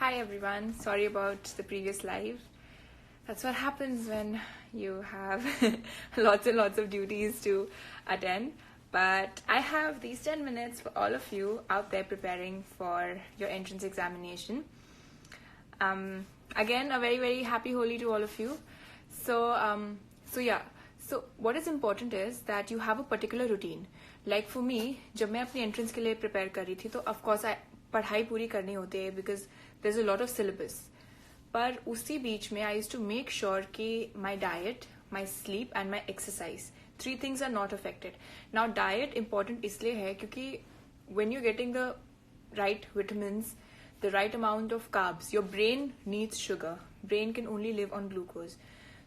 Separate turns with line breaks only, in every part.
Hi everyone, sorry about the previous live. That's what happens when you have lots and lots of duties to attend. But I have these 10 minutes for all of you out there preparing for your entrance examination. Again, a very, very happy Holi to all of you. So what is important is that you have a particular routine. Like for me, जब मैं अपनी entrance के लिए prepare कर रही थी, तो of course पढ़ाई पूरी करनी होती है because there's a lot of syllabus. पर उसी बीच में I used to make sure कि my diet, my sleep and my exercise, 3 things are not affected. Now diet important इसलिए है क्योंकि when you're getting the right vitamins, the right amount of carbs, your brain needs sugar. Brain can only live on glucose.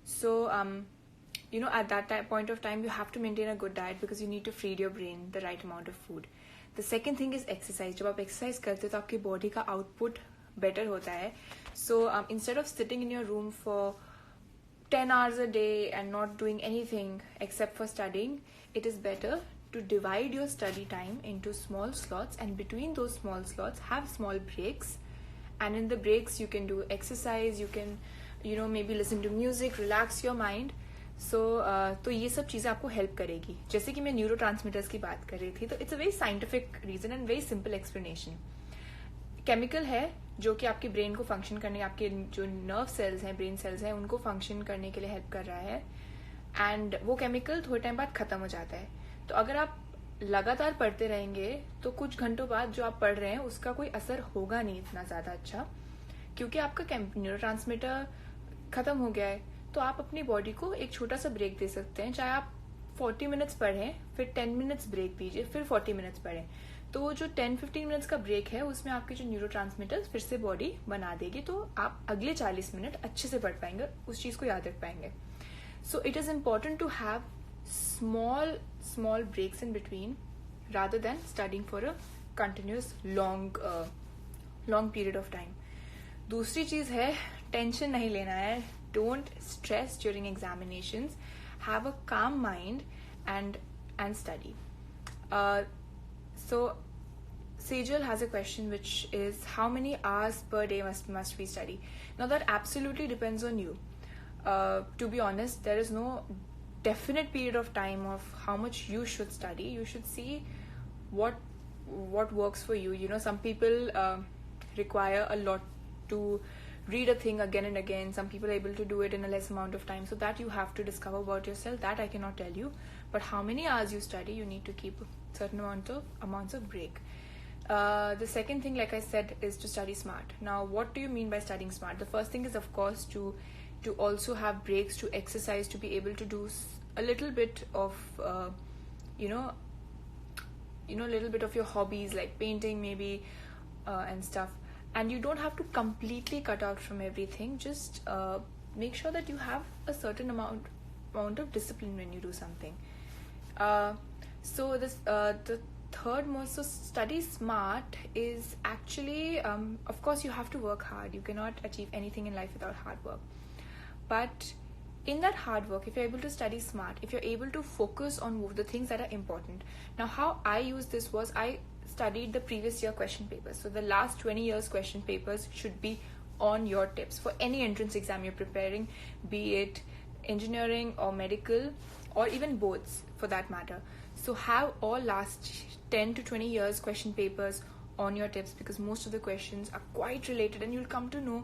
So at that point of time you have to maintain a good diet because you need to feed your brain the right amount of food. The second thing is exercise. जब आप exercise करते हो तो आपकी body का output better होता है. So instead of sitting in your room for 10 hours a day and not doing anything except for studying, it is better to divide your study time into small slots, and between those small slots have small breaks, and in the breaks you can do exercise, you can maybe listen to music, relax your mind. तो ये सब चीज़ें आपको help करेगी. जैसे कि मैं neurotransmitters की बात कर रही थी, तो it's a very scientific reason and very simple explanation. Chemical है जो कि आपके ब्रेन को फंक्शन करने, आपके जो नर्व सेल्स हैं, ब्रेन सेल्स हैं, उनको फंक्शन करने के लिए हेल्प कर रहा है. एंड वो केमिकल थोड़े टाइम बाद खत्म हो जाता है. तो अगर आप लगातार पढ़ते रहेंगे तो कुछ घंटों बाद जो आप पढ़ रहे हैं उसका कोई असर होगा नहीं इतना ज़्यादा अच्छा, क्योंकि आपका न्यूरोट्रांसमीटर खत्म हो गया है. तो आप अपनी बॉडी को एक छोटा सा ब्रेक दे सकते हैं. चाहे आप 40 मिनट्स पढ़ें, फिर 10 मिनट्स ब्रेक दीजिए, फिर 40 मिनट्स पढ़ें. तो जो 10-15 मिनट्स का ब्रेक है उसमें आपके जो न्यूरोट्रांसमीटर्स फिर से बॉडी बना देगी, तो आप अगले 40 मिनट अच्छे से पढ़ पाएंगे, उस चीज़ को याद रख पाएंगे. So it is important to have small breaks in between rather than studying for a continuous long period of time. दूसरी चीज़ है, टेंशन नहीं लेना है. Don't stress during examinations. Have a calm mind and study. So Sejal has a question which is, how many hours per day must we study? Now that absolutely depends on you. To be honest, there is no definite period of time of how much you should study. You should see what works for you. Some people require a lot to read a thing again and again. Some people are able to do it in a less amount of time. So that you have to discover about yourself. That I cannot tell you. But how many hours you study, you need to keep certain amounts of break. The second thing, like I said, is to study smart. Now, what do you mean by studying smart? The first thing is, of course, to also have breaks, to exercise, to be able to do a little bit of little bit of your hobbies like painting maybe and stuff. And you don't have to completely cut out from everything. Just make sure that you have a certain amount of discipline when you do something. So the third most, so study smart is actually, of course you have to work hard. You cannot achieve anything in life without hard work. But in that hard work, if you're able to study smart, if you're able to focus on the things that are important. Now, how I used this was, I studied the previous year question papers. So the last 20 years question papers should be on your tips for any entrance exam you're preparing, be it engineering or medical or even boards for that matter. So have all last 10 to 20 years question papers on your tips, because most of the questions are quite related and you'll come to know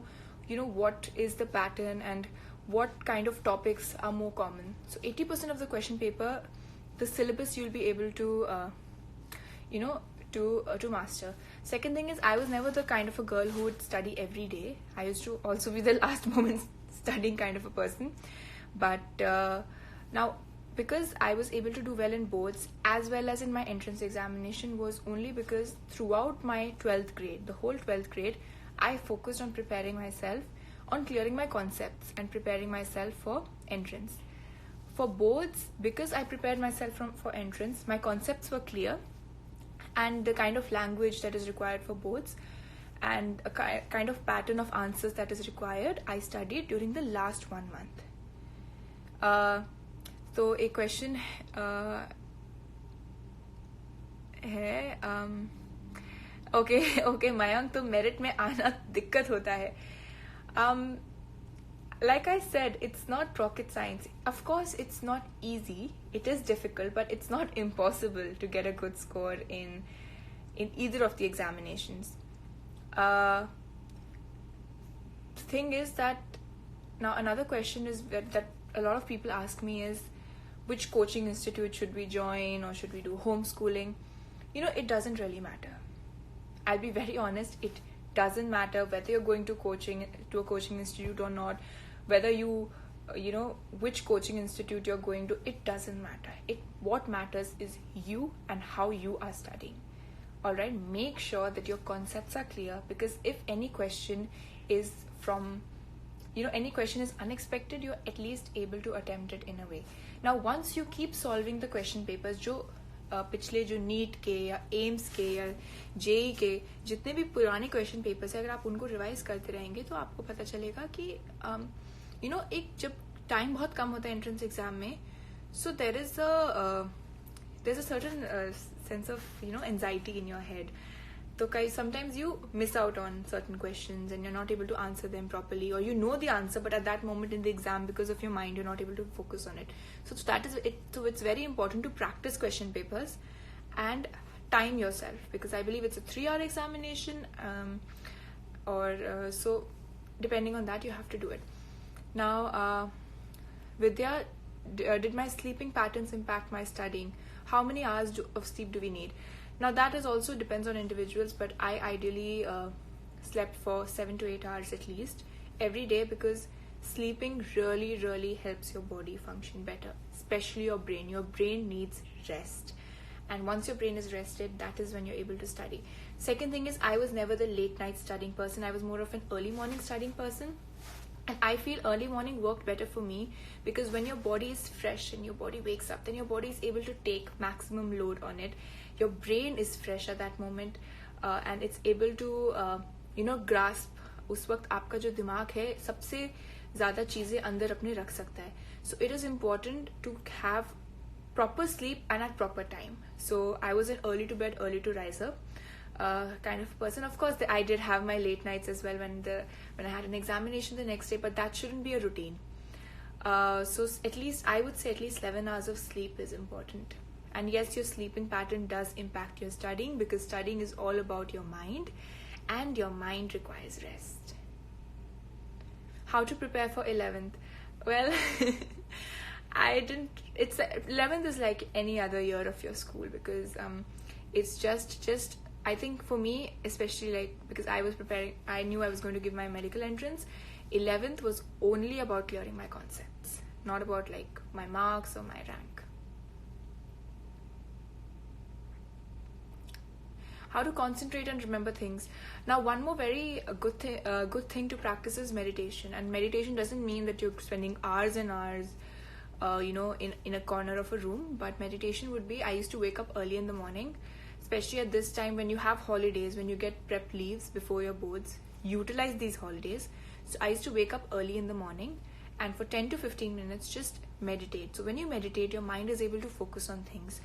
what is the pattern and what kind of topics are more common. So 80% of the question paper, the syllabus you'll be able to to master. Second thing is, I was never the kind of a girl who would study every day. I used to also be the last moment studying kind of a person. But now, because I was able to do well in boards as well as in my entrance examination, was only because throughout my 12th grade, the whole 12th grade, I focused on preparing myself, on clearing my concepts and preparing myself for entrance. For boards, because I prepared myself for entrance, my concepts were clear, and the kind of language that is required for boards and a kind of pattern of answers that is required, I studied during the last 1 month. So a question है okay Mayank, तो merit में आना दिक्कत होता है. Like I said, it's not rocket science. Of course, it's not easy. It is difficult, but it's not impossible to get a good score in either of the examinations. The thing is that now another question is that a lot of people ask me is, which coaching institute should we join, or should we do homeschooling? It doesn't really matter. I'll be very honest, it doesn't matter whether you're going to a coaching institute or not, whether which coaching institute you're going to, it doesn't matter. What matters is you and how you are studying. Alright, make sure that your concepts are clear, because if any question is any question is unexpected, you're at least able to attempt it in a way. Now, once you keep solving the question papers, जो पिछले जो NEET के या AIIMS के या JEE के जितने भी पुराने क्वेश्चन पेपर्स है, अगर आप उनको रिवाइज करते रहेंगे तो आपको पता चलेगा कि एक जब टाइम बहुत कम होता है एंट्रेंस एग्जाम में, so there is a certain sense of anxiety in your head. So sometimes you miss out on certain questions and you're not able to answer them properly, or you know the answer, but at that moment in the exam, because of your mind, you're not able to focus on it. So that is it. So it's very important to practice question papers and time yourself, because I believe it's a 3-hour examination, so depending on that, you have to do it. Now, Vidya, did my sleeping patterns impact my studying? How many hours of sleep do we need? Now, that is also depends on individuals, but I ideally slept for 7 to 8 hours at least every day, because sleeping really, really helps your body function better, especially your brain. Your brain needs rest. And once your brain is rested, that is when you're able to study. Second thing is, I was never the late night studying person. I was more of an early morning studying person. And I feel early morning worked better for me, because when your body is fresh and your body wakes up, then your body is able to take maximum load on it. Your brain is fresh at that moment, and it's able to grasp. उस वक्त आपका जो दिमाग है सबसे ज़्यादा चीज़ें अंदर अपने रख सकता है. So it is important to have proper sleep and at proper time. So I was an early to bed, early to rise up kind of person. Of course, I did have my late nights as well when I had an examination the next day, but that shouldn't be a routine. So I would say at least 11 hours of sleep is important. And yes, your sleeping pattern does impact your studying, because studying is all about your mind, and your mind requires rest. How to prepare for 11th? Well, 11th is like any other year of your school, because it's just I think for me, especially because I was preparing, I knew I was going to give my medical entrance. 11th was only about clearing my concepts, not about my marks or my rank. How to concentrate and remember things. Now, one more very good thing to practice is meditation. And meditation doesn't mean that you're spending hours and hours, in a corner of a room. But meditation would be, I used to wake up early in the morning, especially at this time when you have holidays, when you get prep leaves before your boards. Utilize these holidays. So I used to wake up early in the morning, and for 10 to 15 minutes, just meditate. So when you meditate, your mind is able to focus on things.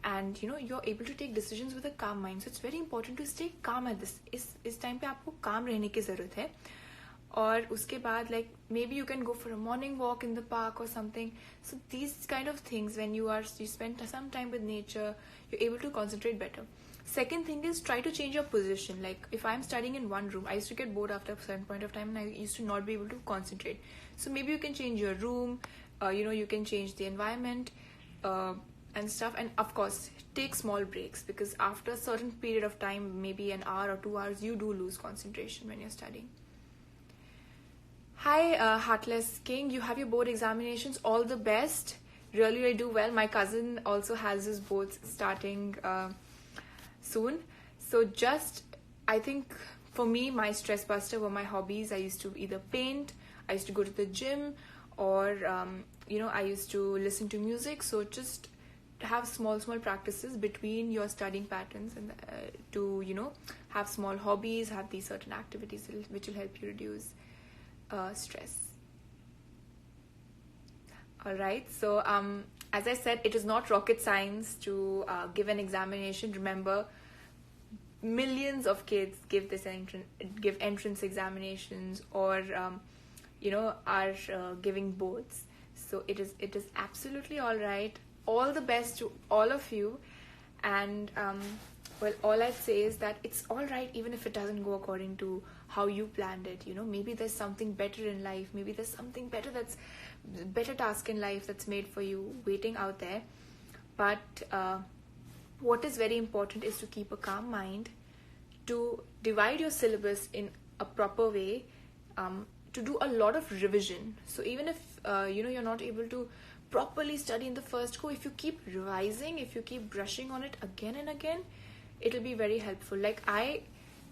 And you're able to take decisions with a calm mind. So it's very important to stay calm at this. इस time पे आपको calm रहने की ज़रूरत है. और उसके बाद maybe you can go for a morning walk in the park or something. So these kind of things, when you spend some time with nature, you're able to concentrate better. Second thing is, try to change your position. If I'm studying in one room, I used to get bored after a certain point of time, and I used to not be able to concentrate. So maybe you can change your room. You can change the environment. And stuff, and of course take small breaks, because after a certain period of time, maybe an hour or 2 hours, you do lose concentration when you're studying. Hi, Heartless King, you have your board examinations. All the best. Really do well. My cousin also has his boards starting soon. So I think for me, my stress buster were my hobbies. I used to either paint, I used to go to the gym, or I used to listen to music. So just have small practices between your studying patterns, and to have small hobbies, have these certain activities which will help you reduce stress. All right, so as I said, it is not rocket science to give an examination. Remember, millions of kids give entrance examinations, or are giving boards. So it is absolutely all right. All the best to all of you. And well, all I'd say is that it's all right even if it doesn't go according to how you planned it. Maybe there's something better in life. Maybe there's something better task in life that's made for you waiting out there. But what is very important is to keep a calm mind, to divide your syllabus in a proper way, to do a lot of revision. So even if you're not able to properly study in the first go, if you keep revising, if you keep brushing on it again and again, it'll be very helpful. Like I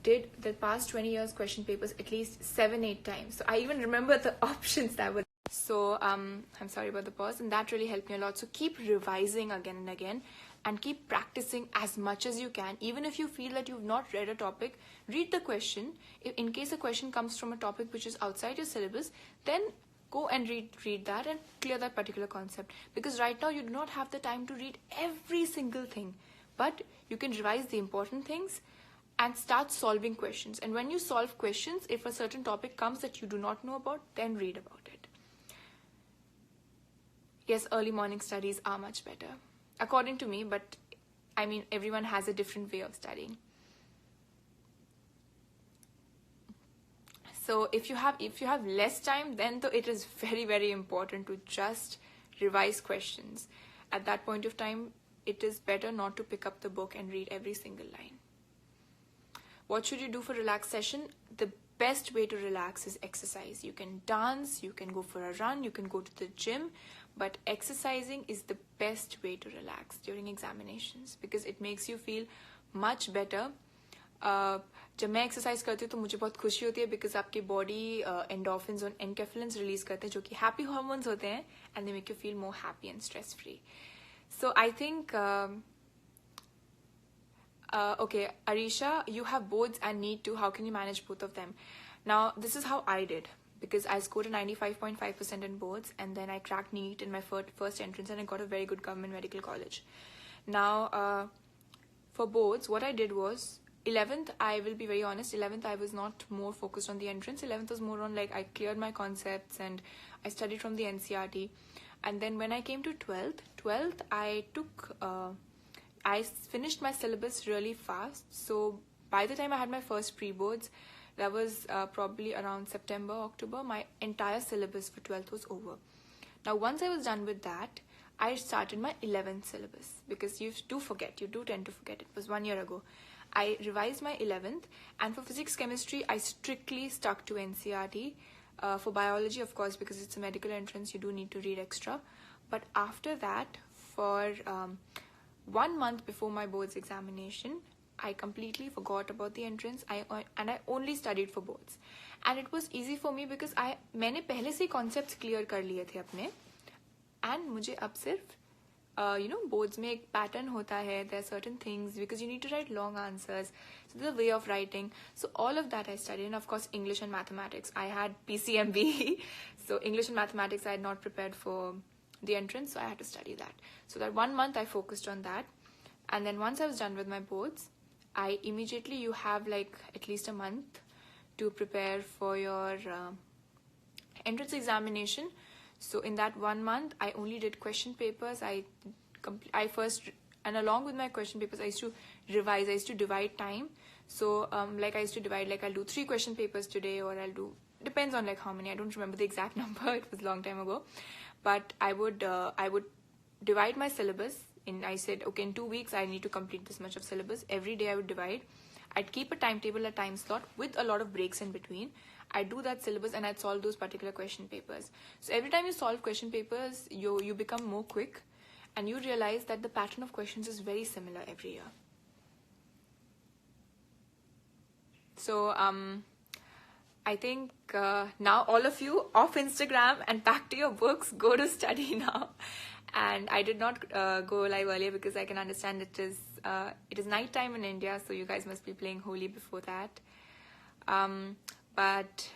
did the past 20 years question papers at least 7-8 times, so I even remember the options that were. So I'm sorry about the pause, and that really helped me a lot. So keep revising again and again, and keep practicing as much as you can. Even if you feel that you've not read a topic, read the question. In case a question comes from a topic which is outside your syllabus, then go and read that and clear that particular concept. Because right now you do not have the time to read every single thing, but you can revise the important things and start solving questions. And when you solve questions, if a certain topic comes that you do not know about, then read about it. Yes, early morning studies are much better, according to me, but I mean, everyone has a different way of studying. So if you have less time, then though it is very, very important to just revise questions. At that point of time, it is better not to pick up the book and read every single line. What should you do for relaxation? The best way to relax is exercise. You can dance, you can go for a run, you can go to the gym, but exercising is the best way to relax during examinations because it makes you feel much better. जब मैं exercise करती हूँ तो मुझे बहुत खुशी होती है बिकॉज आपकी बॉडी एंडोर्फिन्स और एनकेफेलिन्स रिलीज करते हैं जो कि हैप्पी हार्मोन्स होते हैं and they make you feel more happy and stress free. So I think okay, Arisha, you have boards and need to. How can you manage both of them? Now, this is how I did because I scored a 95.5% in boards and then I cracked NEET in my first entrance and I got a very good government medical college. Now, for boards, what I did was 11th, I will be very honest, 11th I was not more focused on the entrance. 11th was more on like I cleared my concepts and I studied from the NCRT. And then when I came to 12th I finished my syllabus really fast. So by the time I had my first pre-boards, that was probably around September, October, my entire syllabus for 12th was over. Now once I was done with that, I started my 11th syllabus because you do tend to forget. It was 1 year ago. I revised my 11th, and for physics, chemistry, I strictly stuck to NCRT. For biology, of course, because it's a medical entrance, you do need to read extra. But after that, for 1 month before my boards examination, I completely forgot about the entrance. I only studied for boards, and it was easy for me because मैंने पहले से concepts clear कर लिए थे अपने, and मुझे अब सिर्फ boards में एक pattern होता है. There are certain things because you need to write long answers. So there's a way of writing. So all of that I studied, and of course English and mathematics. I had PCMB, so English and mathematics I had not prepared for the entrance, so I had to study that. So that 1 month I focused on that, and then once I was done with my boards, you have like at least a month to prepare for your entrance examination. So in that 1 month, I only did question papers. I first, and along with my question papers, I used to revise. I used to divide time. So like I used to divide, like I'll do 3 question papers today, or I'll do, depends on like how many. I don't remember the exact number. It was a long time ago. But I would divide my syllabus. I said, okay, in 2 weeks, I need to complete this much of syllabus. Every day I would divide. I'd keep a timetable, a time slot with a lot of breaks in between. I'd do that syllabus and I'd solve those particular question papers. So every time you solve question papers, you become more quick and you realize that the pattern of questions is very similar every year. So I think now all of you off Instagram and back to your books, go to study now. And I did not go live earlier because I can understand it is night time in India, so you guys must be playing Holi before that. But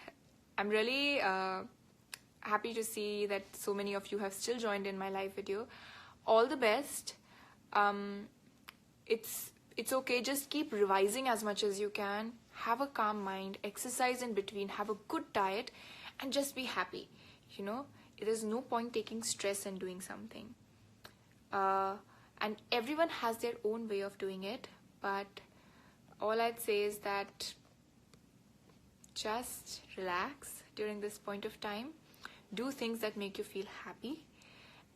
I'm really happy to see that so many of you have still joined in my live video. All the best. it's okay. Just keep revising as much as you can. Have a calm mind. Exercise in between. Have a good diet. And just be happy. There's no point taking stress and doing something. And everyone has their own way of doing it. But all I'd say is that just relax during this point of time. Do things that make you feel happy.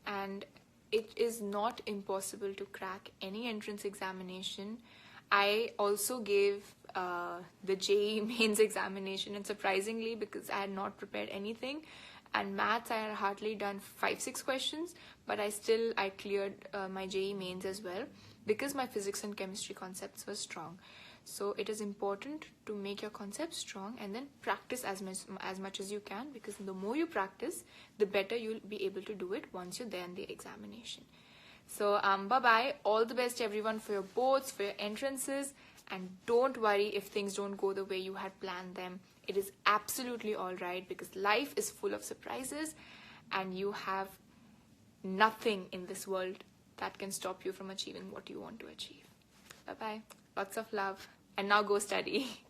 And it is not impossible to crack any entrance examination. I also gave the JEE mains examination, and surprisingly, because I had not prepared anything, and maths I had hardly done 5-6 questions, but I cleared my JEE mains as well, because my physics and chemistry concepts were strong. So it is important to make your concepts strong and then practice as much as you can, because the more you practice, the better you'll be able to do it once you're there in the examination. So bye-bye. All the best everyone for your boards, for your entrances, and don't worry if things don't go the way you had planned them. It is absolutely all right, because life is full of surprises and you have nothing in this world that can stop you from achieving what you want to achieve. Bye-bye. Lots of love. And now go study.